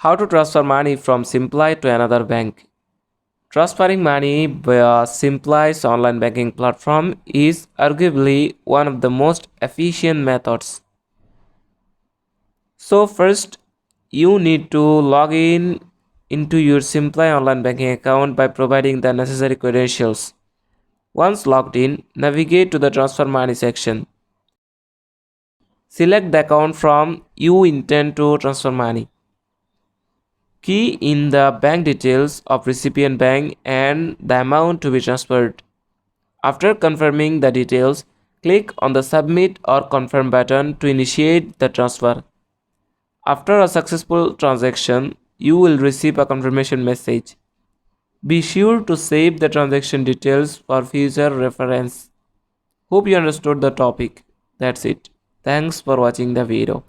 How to transfer money from Simplii to another bank. Transferring money via Simplii's online banking platform is arguably one of the most efficient methods. So first, you need to log in into your Simplii online banking account by providing the necessary credentials. Once logged in, navigate to the transfer money section. Select the account from you intend to transfer money. Key in the bank details of recipient bank and the amount to be transferred. After confirming the details, click on the submit or confirm button to initiate the transfer. After a successful transaction, you will receive a confirmation message. Be sure to save the transaction details for future reference. Hope you understood the topic. That's it. Thanks for watching the video.